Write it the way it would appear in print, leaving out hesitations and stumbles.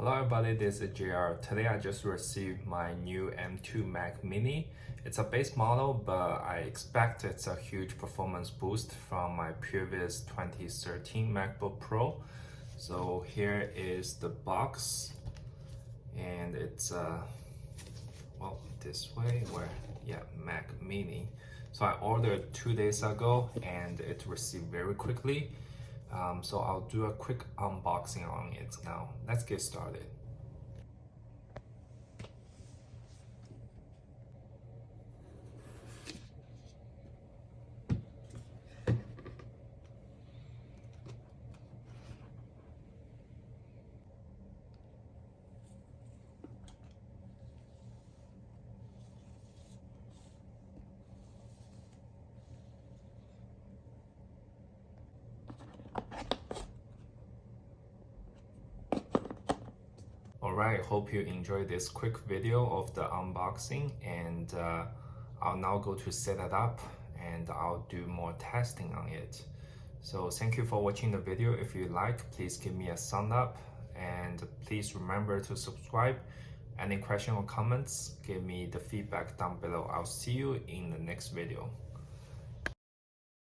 Hello everybody, this is JR. Today I just received my new M2 Mac Mini. It's a base model, but I expect it's a huge performance boost from my previous 2013 MacBook Pro. So here is the box, and it's well, this way, Mac Mini. So I ordered 2 days ago and it received very quickly. So I'll do a quick unboxing on it now. Let's get started. Alright, hope you enjoyed this quick video of the unboxing, and I'll now go to set it up and I'll do more testing on it. So thank you for watching the video. If you like, please give me a thumbs up and please remember to subscribe. Any question or comments, give me the feedback down below. I'll see you in the next video.